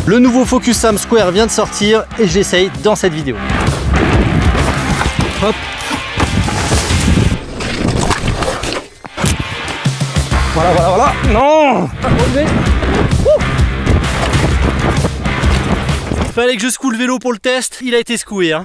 Le nouveau Focus Sam Square vient de sortir et je l'essaye dans cette vidéo. Hop. Voilà, voilà, voilà. Non. Fallait que je secoue le vélo pour le test, il a été secoué.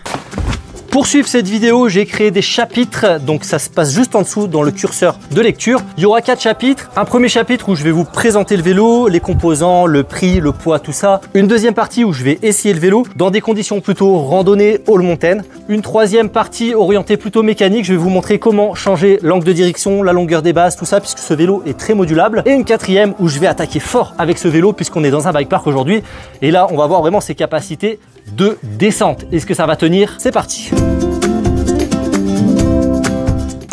Pour suivre cette vidéo, j'ai créé des chapitres, donc ça se passe juste en dessous dans le curseur de lecture. Il y aura 4 chapitres. Un premier chapitre où je vais vous présenter le vélo, les composants, le prix, le poids, tout ça. Une deuxième partie où je vais essayer le vélo dans des conditions plutôt randonnée, all mountain. Une troisième partie orientée plutôt mécanique, je vais vous montrer comment changer l'angle de direction, la longueur des bases, tout ça, puisque ce vélo est très modulable. Et une quatrième où je vais attaquer fort avec ce vélo, puisqu'on est dans un bike park aujourd'hui. Et là, on va voir vraiment ses capacités de descente. Est-ce que ça va tenir? C'est parti.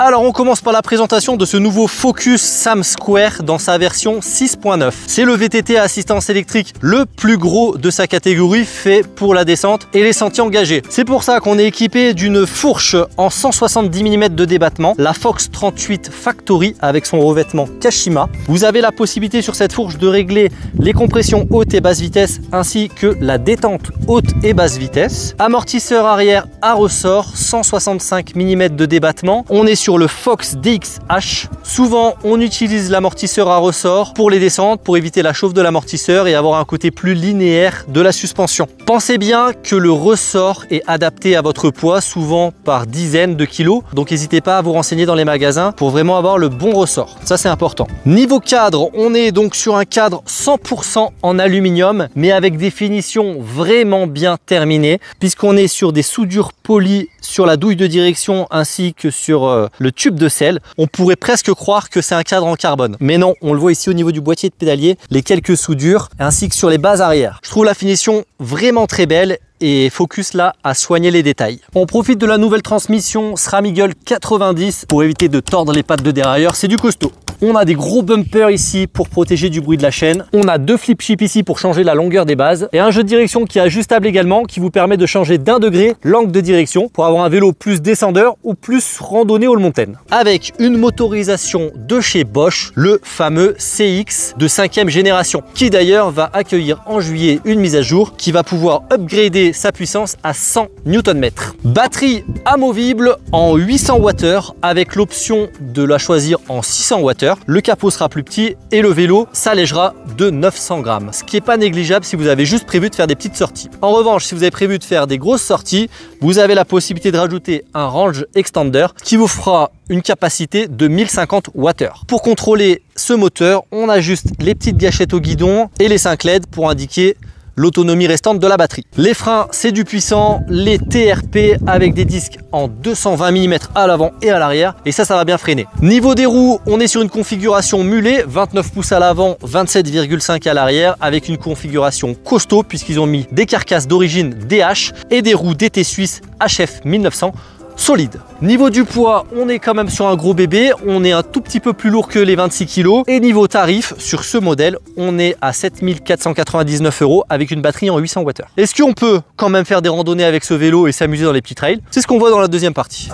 Alors on commence par la présentation de ce nouveau Focus Sam Square dans sa version 6.9. C'est le VTT à assistance électrique le plus gros de sa catégorie, fait pour la descente et les sentiers engagés. C'est pour ça qu'on est équipé d'une fourche en 170 mm de débattement, la Fox 38 Factory avec son revêtement Kashima. Vous avez la possibilité sur cette fourche de régler les compressions haute et basse vitesse ainsi que la détente haute et basse vitesse. Amortisseur arrière à ressort, 165 mm de débattement. On est sur le Fox DXH. Souvent, on utilise l'amortisseur à ressort pour les descentes, pour éviter la chauffe de l'amortisseur et avoir un côté plus linéaire de la suspension. Pensez bien que le ressort est adapté à votre poids, souvent par dizaines de kilos. Donc, n'hésitez pas à vous renseigner dans les magasins pour vraiment avoir le bon ressort. Ça, c'est important. Niveau cadre, on est donc sur un cadre 100% en aluminium, mais avec des finitions vraiment bien terminées, puisqu'on est sur des soudures polies sur la douille de direction ainsi que sur le tube de selle. On pourrait presque croire que c'est un cadre en carbone, mais non, on le voit ici au niveau du boîtier de pédalier, les quelques soudures ainsi que sur les bases arrière. Je trouve la finition vraiment très belle et Focus là a soigné les détails. On profite de la nouvelle transmission SRAM Eagle 90 pour éviter de tordre les pattes de dérailleur, c'est du costaud. On a des gros bumpers ici pour protéger du bruit de la chaîne. On a 2 flip chips ici pour changer la longueur des bases. Et un jeu de direction qui est ajustable également, qui vous permet de changer d'1 degré l'angle de direction pour avoir un vélo plus descendeur ou plus randonnée all mountain. Avec une motorisation de chez Bosch, le fameux CX de 5e génération, qui d'ailleurs va accueillir en juillet une mise à jour qui va pouvoir upgrader sa puissance à 100 Nm. Batterie amovible en 800 Wh avec l'option de la choisir en 600 Wh. Le capot sera plus petit et le vélo s'allégera de 900 grammes, ce qui n'est pas négligeable si vous avez juste prévu de faire des petites sorties. En revanche, si vous avez prévu de faire des grosses sorties, vous avez la possibilité de rajouter un range extender qui vous fera une capacité de 1050 Wh. Pour contrôler ce moteur, on ajuste les petites gâchettes au guidon et les 5 LED pour indiquer l'autonomie restante de la batterie. Les freins, c'est du puissant, les TRP avec des disques en 220 mm à l'avant et à l'arrière, et ça va bien freiner. Niveau des roues, on est sur une configuration mulet, 29 pouces à l'avant, 27,5 à l'arrière, avec une configuration costaud puisqu'ils ont mis des carcasses d'origine DH et des roues DT Suisse HF 1900 solide. Niveau du poids, on est quand même sur un gros bébé, on est un tout petit peu plus lourd que les 26 kg. Et niveau tarif, sur ce modèle, on est à 7 499 € avec une batterie en 800 Wh. Est-ce qu'on peut quand même faire des randonnées avec ce vélo et s'amuser dans les petits trails? C'est ce qu'on voit dans la deuxième partie.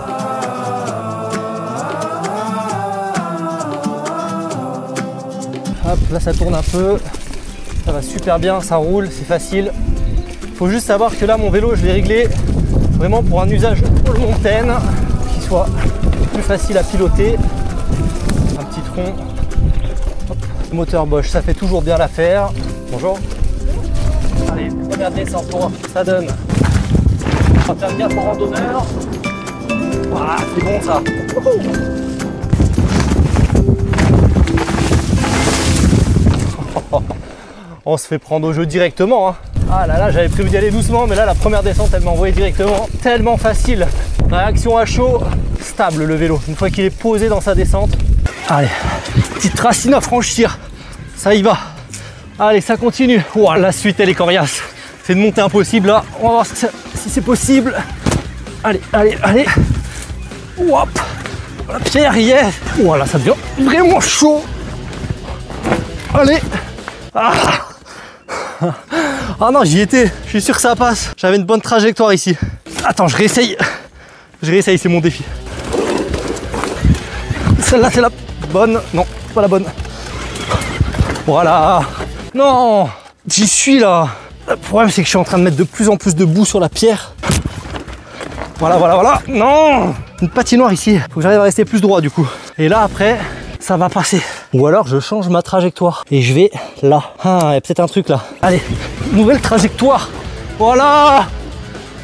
Hop, là ça tourne un peu, ça va super bien, ça roule, c'est facile. Faut juste savoir que là mon vélo je l'ai réglé vraiment pour un usage all mountain qui soit plus facile à piloter. Un petit tronc. Hop. Moteur Bosch, ça fait toujours bien l'affaire. Bonjour. Allez, première descente pour voir ce que ça donne. On va faire bien pour randonneur. Voilà, c'est bon ça. On se fait prendre au jeu directement. Ah là là, j'avais prévu d'y aller doucement, mais là la première descente elle m'a envoyé directement. Tellement facile. Réaction à chaud, stable le vélo. Une fois qu'il est posé dans sa descente. Allez, petite racine à franchir. Ça y va. Allez, ça continue. Oh, la suite elle est coriace. C'est une montée impossible là. On va voir si c'est possible. Allez, allez, allez. Hop. La pierre y est. Oh là, ça devient vraiment chaud. Allez. Ah. Ah non, j'y étais, je suis sûr que ça passe. J'avais une bonne trajectoire ici. Attends, je réessaye. C'est mon défi. Celle-là, c'est la bonne. Non, pas la bonne. Voilà. Non, j'y suis là. Le problème, c'est que je suis en train de mettre de plus en plus de boue sur la pierre. Voilà, voilà, voilà. Non! Une patinoire ici. Faut que j'arrive à rester plus droit du coup. Et là, après, ça va passer. Ou alors, je change ma trajectoire. Et je vais là. Ah, il y a peut-être un truc là. Allez, nouvelle trajectoire. Voilà!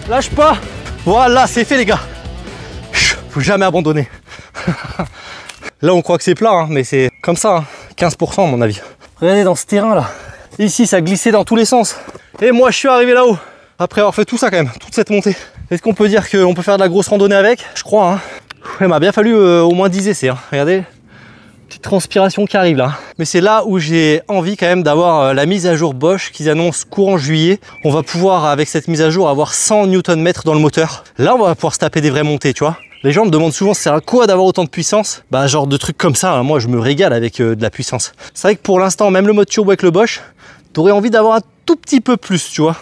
Lâche pas. Voilà, c'est fait les gars. Faut jamais abandonner. Là, on croit que c'est plat, hein, mais c'est comme ça. Hein. 15% à mon avis. Regardez dans ce terrain là. Ici, ça glissait dans tous les sens. Et moi, je suis arrivé là-haut. Après avoir fait tout ça quand même, toute cette montée. Est-ce qu'on peut dire qu'on peut faire de la grosse randonnée avec? Je crois. Hein. Il m'a bien fallu au moins 10 essais. Hein. Regardez, petite transpiration qui arrive là. Mais c'est là où j'ai envie quand même d'avoir la mise à jour Bosch qu'ils annoncent courant juillet. On va pouvoir, avec cette mise à jour, avoir 100 Nm dans le moteur. Là, on va pouvoir se taper des vraies montées, tu vois. Les gens me demandent souvent, ça sert à quoi d'avoir autant de puissance? Bah, genre de trucs comme ça, hein. Moi, je me régale avec de la puissance. C'est vrai que pour l'instant, même le mode turbo avec le Bosch, t'aurais envie d'avoir un tout petit peu plus, tu vois.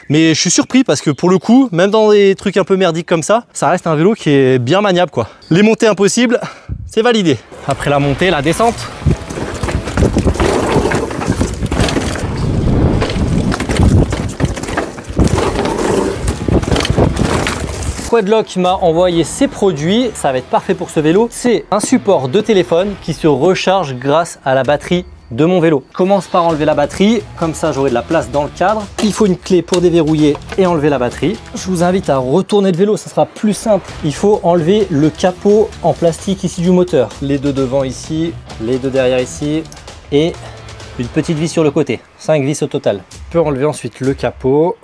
Mais je suis surpris parce que pour le coup, même dans des trucs un peu merdiques comme ça reste un vélo qui est bien maniable, quoi. Les montées impossibles, c'est validé. Après la montée, la descente. Quadlock m'a envoyé ses produits, ça va être parfait pour ce vélo. C'est un support de téléphone qui se recharge grâce à la batterie de mon vélo. Je commence par enlever la batterie, comme ça j'aurai de la place dans le cadre. Il faut une clé pour déverrouiller et enlever la batterie. Je vous invite à retourner le vélo, ça sera plus simple. Il faut enlever le capot en plastique ici du moteur. Les deux devant ici, les deux derrière ici et une petite vis sur le côté. 5 vis au total. Je peux enlever ensuite le capot.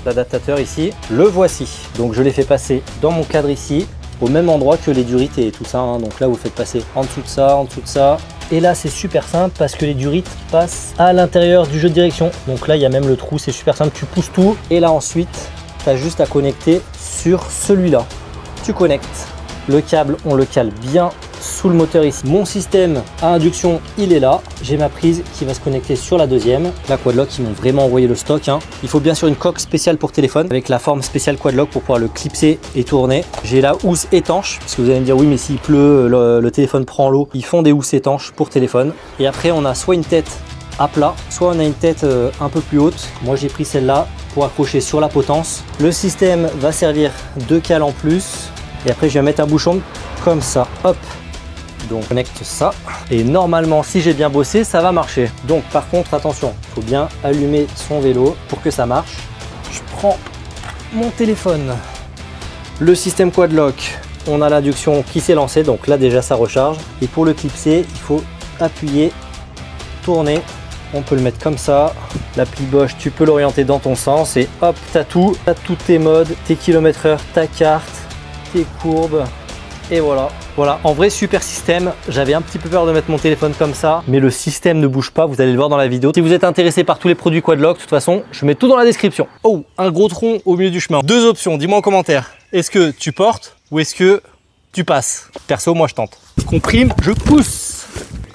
L'adaptateur ici, le voici. Donc je l'ai fait passer dans mon cadre ici, au même endroit que les durites et tout ça. Hein. Donc là, vous faites passer en dessous de ça, en dessous de ça. Et là, c'est super simple parce que les durites passent à l'intérieur du jeu de direction. Donc là, il y a même le trou, c'est super simple. Tu pousses tout. Et là, ensuite, tu as juste à connecter sur celui-là. Tu connectes. Le câble, on le cale bien sous le moteur ici. Mon système à induction, il est là. J'ai ma prise qui va se connecter sur la deuxième. La Quadlock, ils m'ont vraiment envoyé le stock. Hein. Il faut bien sûr une coque spéciale pour téléphone avec la forme spéciale Quadlock pour pouvoir le clipser et tourner. J'ai la housse étanche parce que vous allez me dire oui, mais s'il pleut, le téléphone prend l'eau. Ils font des housses étanches pour téléphone. Et après, on a soit une tête à plat, soit on a une tête un peu plus haute. Moi, j'ai pris celle-là pour accrocher sur la potence. Le système va servir de cale en plus. Et après, je vais mettre un bouchon comme ça. Hop. Donc on connecte ça et normalement si j'ai bien bossé ça va marcher. Donc par contre attention, il faut bien allumer son vélo pour que ça marche. Je prends mon téléphone, le système Quadlock, on a l'induction qui s'est lancée donc là déjà ça recharge et pour le clipser il faut appuyer, tourner, on peut le mettre comme ça. L'appli Bosch tu peux l'orienter dans ton sens et hop t'as tous tes modes, tes km/h, ta carte, tes courbes et voilà. Voilà, en vrai super système, j'avais un petit peu peur de mettre mon téléphone comme ça, mais le système ne bouge pas, vous allez le voir dans la vidéo. Si vous êtes intéressé par tous les produits Quadlock, de toute façon, je mets tout dans la description. Oh, un gros tronc au milieu du chemin. Deux options, dis-moi en commentaire. Est-ce que tu portes ou est-ce que tu passes? Perso, moi je tente. Comprime, je pousse.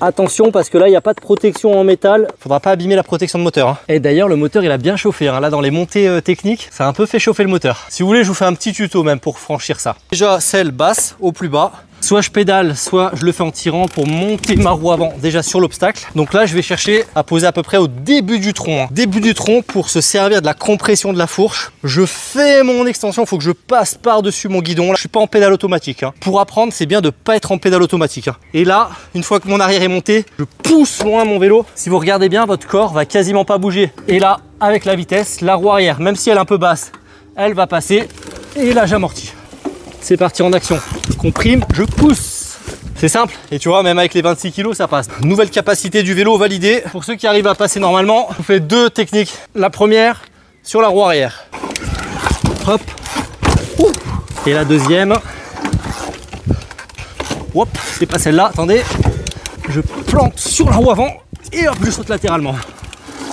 Attention parce que là il n'y a pas de protection en métal, faudra pas abîmer la protection de moteur. Hein. Et d'ailleurs le moteur il a bien chauffé, hein. Là dans les montées techniques, ça a un peu fait chauffer le moteur. Si vous voulez je vous fais un petit tuto même pour franchir ça. Déjà selle basse au plus bas, soit je pédale, soit je le fais en tirant pour monter ma roue avant déjà sur l'obstacle. Donc là je vais chercher à poser à peu près au début du tronc. Hein. Début du tronc pour se servir de la compression de la fourche. Je fais mon extension, il faut que je passe par-dessus mon guidon. Là je suis pas en pédale automatique. Hein. Pour apprendre c'est bien de pas être en pédale automatique. Hein. Et là, une fois que mon arrière est monté, je pousse loin mon vélo. Si vous regardez bien, votre corps va quasiment pas bouger. Et là, avec la vitesse, la roue arrière, même si elle est un peu basse, elle va passer et là j'amortis. C'est parti en action. Comprime, je pousse. C'est simple. Et tu vois, même avec les 26 kg, ça passe. Nouvelle capacité du vélo validée. Pour ceux qui arrivent à passer normalement, vous faites deux techniques. La première, sur la roue arrière. Hop. Ouh. Et la deuxième. Hop, c'est pas celle-là, attendez. Je plante sur la roue avant et hop, je saute latéralement.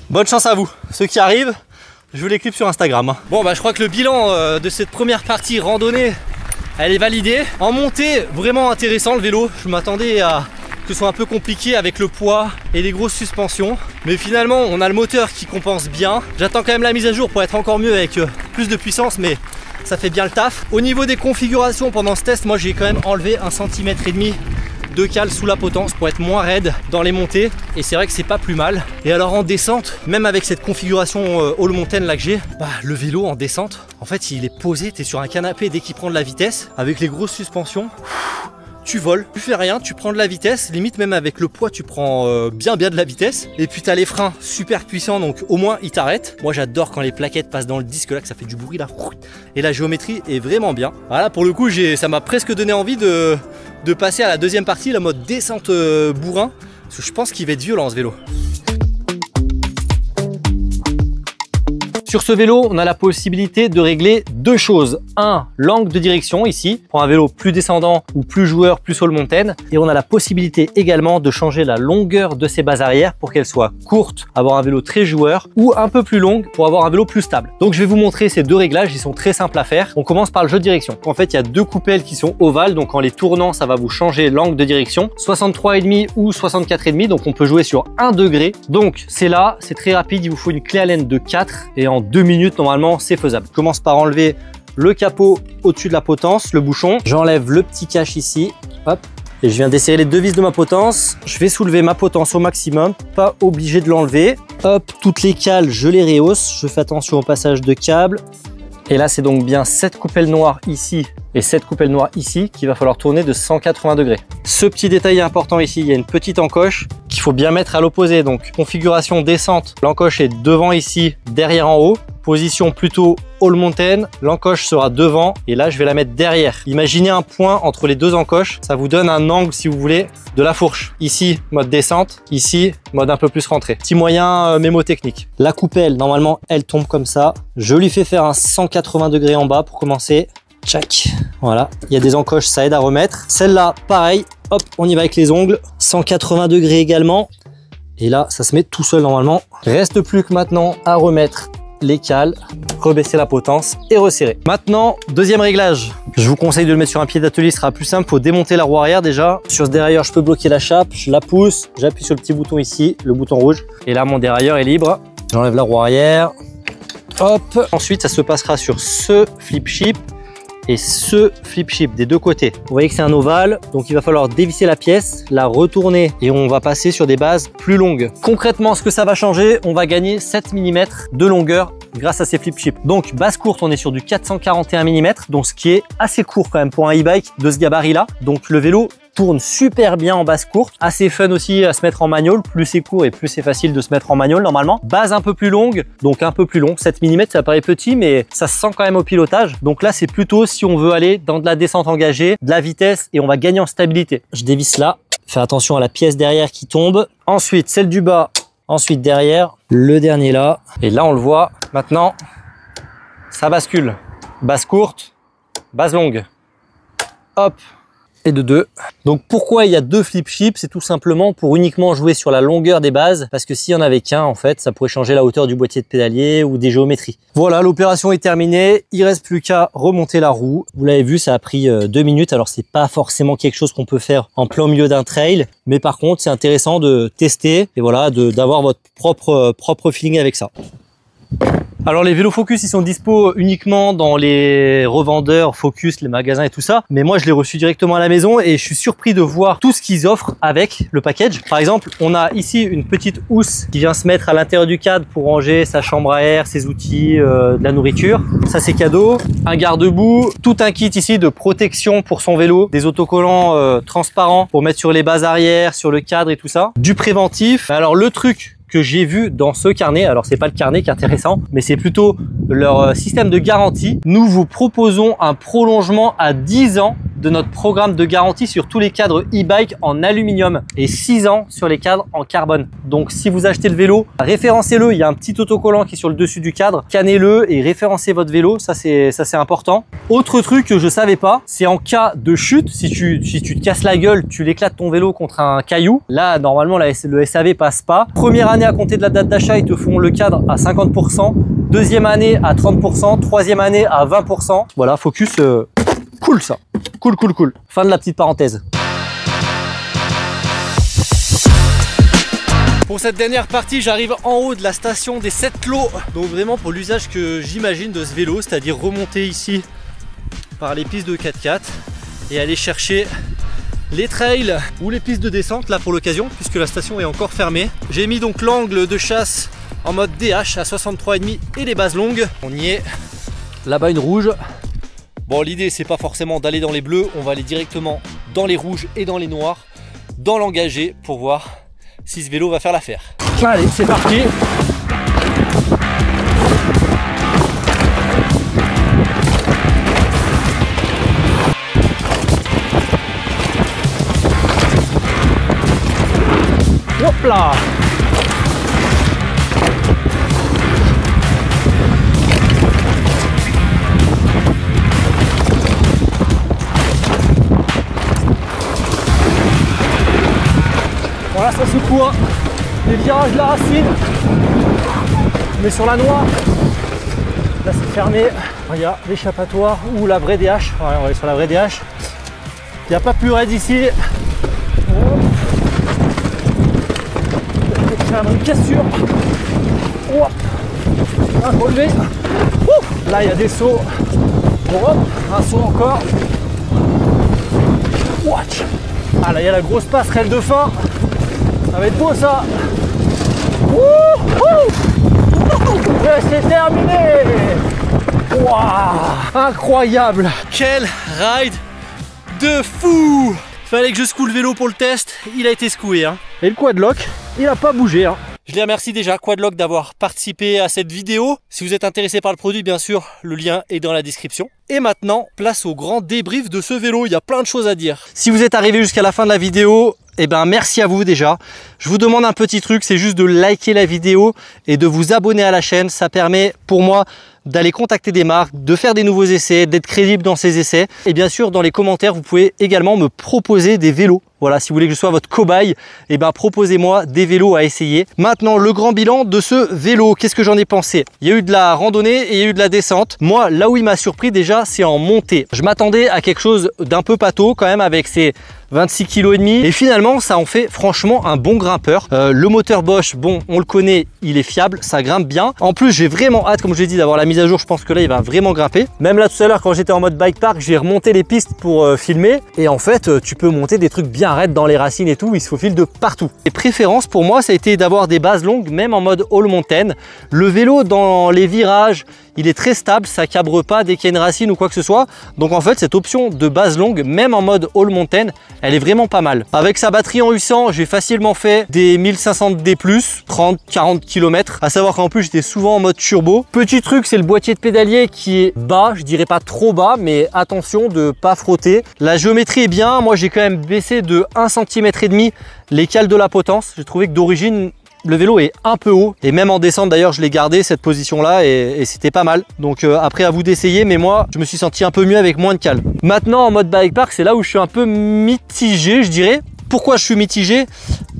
Bonne chance à vous. Ceux qui arrivent, je vous les clip sur Instagram. Bon, bah je crois que le bilan de cette première partie randonnée, elle est validée. En montée, vraiment intéressant le vélo. Je m'attendais à que ce soit un peu compliqué avec le poids et les grosses suspensions. Mais finalement, on a le moteur qui compense bien. J'attends quand même la mise à jour pour être encore mieux avec plus de puissance, mais ça fait bien le taf. Au niveau des configurations pendant ce test, moi j'ai quand même enlevé 1,5 cm 2 cales sous la potence pour être moins raide dans les montées et c'est vrai que c'est pas plus mal. Et alors en descente, même avec cette configuration all mountain là que j'ai, le vélo en descente, en fait il est posé, tu es sur un canapé dès qu'il prend de la vitesse, avec les grosses suspensions. Tu voles, tu fais rien, tu prends de la vitesse, limite même avec le poids tu prends bien de la vitesse. Et puis tu as les freins super puissants, donc au moins ils t'arrêtent. Moi j'adore quand les plaquettes passent dans le disque là, que ça fait du bruit là. Et la géométrie est vraiment bien. Voilà, pour le coup ça m'a presque donné envie de passer à la deuxième partie, la mode descente bourrin. Parce que je pense qu'il va être violent ce vélo. Sur ce vélo, on a la possibilité de régler deux choses. Un, l'angle de direction ici, pour un vélo plus descendant ou plus joueur, plus all mountain. Et on a la possibilité également de changer la longueur de ses bases arrière pour qu'elle soit courte, avoir un vélo très joueur, ou un peu plus longue pour avoir un vélo plus stable. Donc je vais vous montrer ces deux réglages, ils sont très simples à faire. On commence par le jeu de direction. En fait, il y a deux coupelles qui sont ovales, donc en les tournant, ça va vous changer l'angle de direction. 63,5 ou 64,5, donc on peut jouer sur 1 degré. Donc c'est là, c'est très rapide, il vous faut une clé Allen de 4 et en 2 minutes normalement c'est faisable. Je commence par enlever le capot au-dessus de la potence, le bouchon. J'enlève le petit cache ici, hop, et je viens desserrer les deux vis de ma potence. Je vais soulever ma potence au maximum, pas obligé de l'enlever. Hop, toutes les cales, je les rehausse. Je fais attention au passage de câbles. Et là, c'est donc bien cette coupelle noire ici et cette coupelle noire ici qu'il va falloir tourner de 180 degrés. Ce petit détail est important ici, il y a une petite encoche qu'il faut bien mettre à l'opposé. Donc, configuration descente, l'encoche est devant ici, derrière en haut. Position plutôt all mountain, l'encoche sera devant et là, je vais la mettre derrière. Imaginez un point entre les deux encoches, ça vous donne un angle, si vous voulez, de la fourche. Ici, mode descente, ici, mode un peu plus rentré. Petit moyen mémotechnique. La coupelle, normalement, elle tombe comme ça. Je lui fais faire un 180 degrés en bas pour commencer. Tchac, voilà. Il y a des encoches, ça aide à remettre. Celle-là, pareil. Hop, on y va avec les ongles. 180 degrés également. Et là, ça se met tout seul normalement. Reste plus que maintenant à remettre les cales, rebaisser la potence et resserrer. Maintenant, deuxième réglage. Je vous conseille de le mettre sur un pied d'atelier, ce sera plus simple. Il faut démonter la roue arrière déjà. Sur ce dérailleur, je peux bloquer la chape, je la pousse, j'appuie sur le petit bouton ici, le bouton rouge. Et là, mon dérailleur est libre. J'enlève la roue arrière. Hop. Ensuite, ça se passera sur ce flip chip et ce flip chip des deux côtés. Vous voyez que c'est un ovale, donc il va falloir dévisser la pièce, la retourner et on va passer sur des bases plus longues. Concrètement, ce que ça va changer, on va gagner 7 mm de longueur grâce à ces flip chips. Donc base courte, on est sur du 441 mm, donc ce qui est assez court quand même pour un e-bike de ce gabarit-là. Donc le vélo tourne super bien en base courte, assez fun aussi à se mettre en manual, plus c'est court et plus c'est facile de se mettre en manual normalement. Base un peu plus longue, donc un peu plus long, 7 mm ça paraît petit mais ça se sent quand même au pilotage. Donc là c'est plutôt si on veut aller dans de la descente engagée, de la vitesse et on va gagner en stabilité. Je dévisse là, faire attention à la pièce derrière qui tombe. Ensuite celle du bas, ensuite derrière, le dernier là. Et là on le voit, maintenant ça bascule. Base courte, base longue. Hop. Et de 2. Donc pourquoi il y a deux flip chips? C'est tout simplement pour uniquement jouer sur la longueur des bases, parce que s'il y en avait qu'un, en fait, ça pourrait changer la hauteur du boîtier de pédalier ou des géométries. Voilà, l'opération est terminée. Il reste plus qu'à remonter la roue. Vous l'avez vu, ça a pris 2 minutes. Alors c'est pas forcément quelque chose qu'on peut faire en plein milieu d'un trail, mais par contre c'est intéressant de tester et voilà, d'avoir votre propre feeling avec ça. Alors les vélos Focus, ils sont dispo uniquement dans les revendeurs Focus, les magasins et tout ça. Mais moi, je l'ai reçu directement à la maison et je suis surpris de voir tout ce qu'ils offrent avec le package. Par exemple, on a ici une petite housse qui vient se mettre à l'intérieur du cadre pour ranger sa chambre à air, ses outils, de la nourriture. Ça, c'est cadeau. Un garde-boue, tout un kit ici de protection pour son vélo, des autocollants transparents pour mettre sur les bases arrière, sur le cadre et tout ça. Du préventif. Alors le truc que j'ai vu dans ce carnet, alors c'est pas le carnet qui est intéressant, mais c'est plutôt leur système de garantie. Nous vous proposons un prolongement à 10 ans de notre programme de garantie sur tous les cadres e-bike en aluminium et 6 ans sur les cadres en carbone. Donc si vous achetez le vélo, référencez-le, il y a un petit autocollant qui est sur le dessus du cadre, scannez-le et référencez votre vélo, ça c'est important. Autre truc que je savais pas, c'est en cas de chute, si tu te casses la gueule, tu l'éclates ton vélo contre un caillou, là normalement le SAV passe pas. Première année à compter de la date d'achat, ils te font le cadre à 50%, deuxième année à 30%, troisième année à 20%. Voilà, Focus, cool ça. Cool. Fin de la petite parenthèse. Pour cette dernière partie, j'arrive en haut de la station des 7 lots. Donc vraiment pour l'usage que j'imagine de ce vélo, c'est-à-dire remonter ici par les pistes de 4x4 et aller chercher les trails ou les pistes de descente là pour l'occasion, puisque la station est encore fermée. J'ai mis donc l'angle de chasse en mode DH à 63,5 et les bases longues. On y est. Là-bas une rouge. Bon, l'idée c'est pas forcément d'aller dans les bleus, on va aller directement dans les rouges et dans les noirs, dans l'engagé, pour voir si ce vélo va faire l'affaire. Allez, c'est parti. Hop là! Voilà, ça secoue, hein. Les virages de la racine. Mais sur la noire, là c'est fermé. Il y a l'échappatoire ou la vraie DH. Voilà, on va aller sur la vraie DH. Il n'y a pas plus raide ici. Une cassure. Hop. Un relevé. Là il y a des sauts. Hop. Un saut encore. Watch. Ah là il y a la grosse passerelle de fin. Ça va être beau ça. C'est terminé. Wow. Incroyable. Quel ride de fou. Fallait que je secoue le vélo pour le test. Il a été secoué, hein. Et le quadlock, il n'a pas bougé, hein. Je les remercie déjà, Quadlock, d'avoir participé à cette vidéo. Si vous êtes intéressé par le produit, bien sûr, le lien est dans la description. Et maintenant, place au grand débrief de ce vélo. Il y a plein de choses à dire. Si vous êtes arrivé jusqu'à la fin de la vidéo, eh ben merci à vous déjà. Je vous demande un petit truc, c'est juste de liker la vidéo et de vous abonner à la chaîne. Ça permet pour moi d'aller contacter des marques, de faire des nouveaux essais, d'être crédible dans ces essais. Et bien sûr, dans les commentaires, vous pouvez également me proposer des vélos. Voilà, si vous voulez que je sois votre cobaye, eh ben proposez-moi des vélos à essayer. Maintenant, le grand bilan de ce vélo, qu'est-ce que j'en ai pensé? Il y a eu de la randonnée et il y a eu de la descente. Moi, là où il m'a surpris déjà, c'est en montée. Je m'attendais à quelque chose d'un peu pâteau quand même avec ses 26,5 kg et finalement ça en fait franchement un bon grimpeur. Le moteur Bosch, bon, on le connaît, il est fiable, ça grimpe bien. En plus j'ai vraiment hâte, comme je l'ai dit, d'avoir la mise à jour. Je pense que là il va vraiment grimper. Même là tout à l'heure quand j'étais en mode bike park, j'ai remonté les pistes pour filmer et en fait tu peux monter des trucs bien raides dans les racines et tout, il se faufile de partout. Les préférences pour moi ça a été d'avoir des bases longues, même en mode all mountain. Le vélo dans les virages, il est très stable, ça cabre pas dès qu'il y a une racine ou quoi que ce soit. Donc en fait cette option de base longue, même en mode all mountain, elle est vraiment pas mal. Avec sa batterie en U100, j'ai facilement fait des 1500 D+, 30-40 km. À savoir qu'en plus j'étais souvent en mode turbo. Petit truc, c'est le boîtier de pédalier qui est bas, je dirais pas trop bas, mais attention de pas frotter. La géométrie est bien, moi j'ai quand même baissé de 1,5 cm les cales de la potence. J'ai trouvé que d'origine le vélo est un peu haut et même en descente d'ailleurs je l'ai gardé cette position là et c'était pas mal. Donc après à vous d'essayer, mais moi je me suis senti un peu mieux avec moins de cale. Maintenant en mode bike park, c'est là où je suis un peu mitigé, je dirais. Pourquoi je suis mitigé?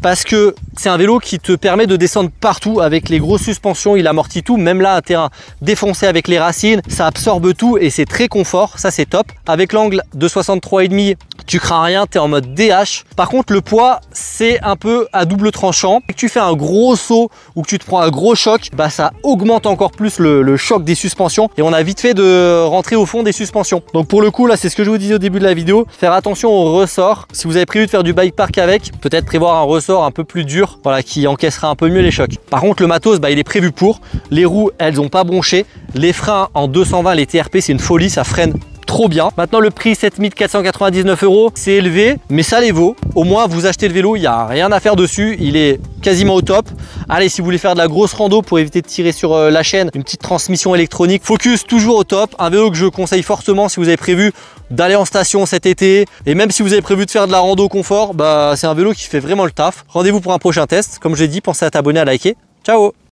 Parce que c'est un vélo qui te permet de descendre partout avec les grosses suspensions, il amortit tout, même là un terrain défoncé avec les racines, ça absorbe tout et c'est très confort, ça c'est top. Avec l'angle de 63,5, tu crains rien, tu es en mode DH. Par contre le poids c'est un peu à double tranchant. Si tu fais un gros saut ou que tu te prends un gros choc, bah ça augmente encore plus le choc des suspensions et on a vite fait de rentrer au fond des suspensions. Donc pour le coup là c'est ce que je vous disais au début de la vidéo, faire attention au ressort. Si vous avez prévu de faire du bike park avec, peut-être prévoir un ressort un peu plus dur, voilà, qui encaissera un peu mieux les chocs. Par contre le matos, bah, il est prévu pour. Les roues elles ont pas bronché, les freins en 220, les TRP c'est une folie, ça freine trop bien. Maintenant le prix 7499 €, c'est élevé mais ça les vaut. Au moins vous achetez le vélo, il n'y a rien à faire dessus, il est quasiment au top. Allez, si vous voulez faire de la grosse rando pour éviter de tirer sur la chaîne, une petite transmission électronique, Focus toujours au top. Un vélo que je conseille fortement si vous avez prévu d'aller en station cet été et même si vous avez prévu de faire de la rando confort, bah c'est un vélo qui fait vraiment le taf. Rendez-vous pour un prochain test. Comme je l'ai dit, pensez à t'abonner, à liker. Ciao.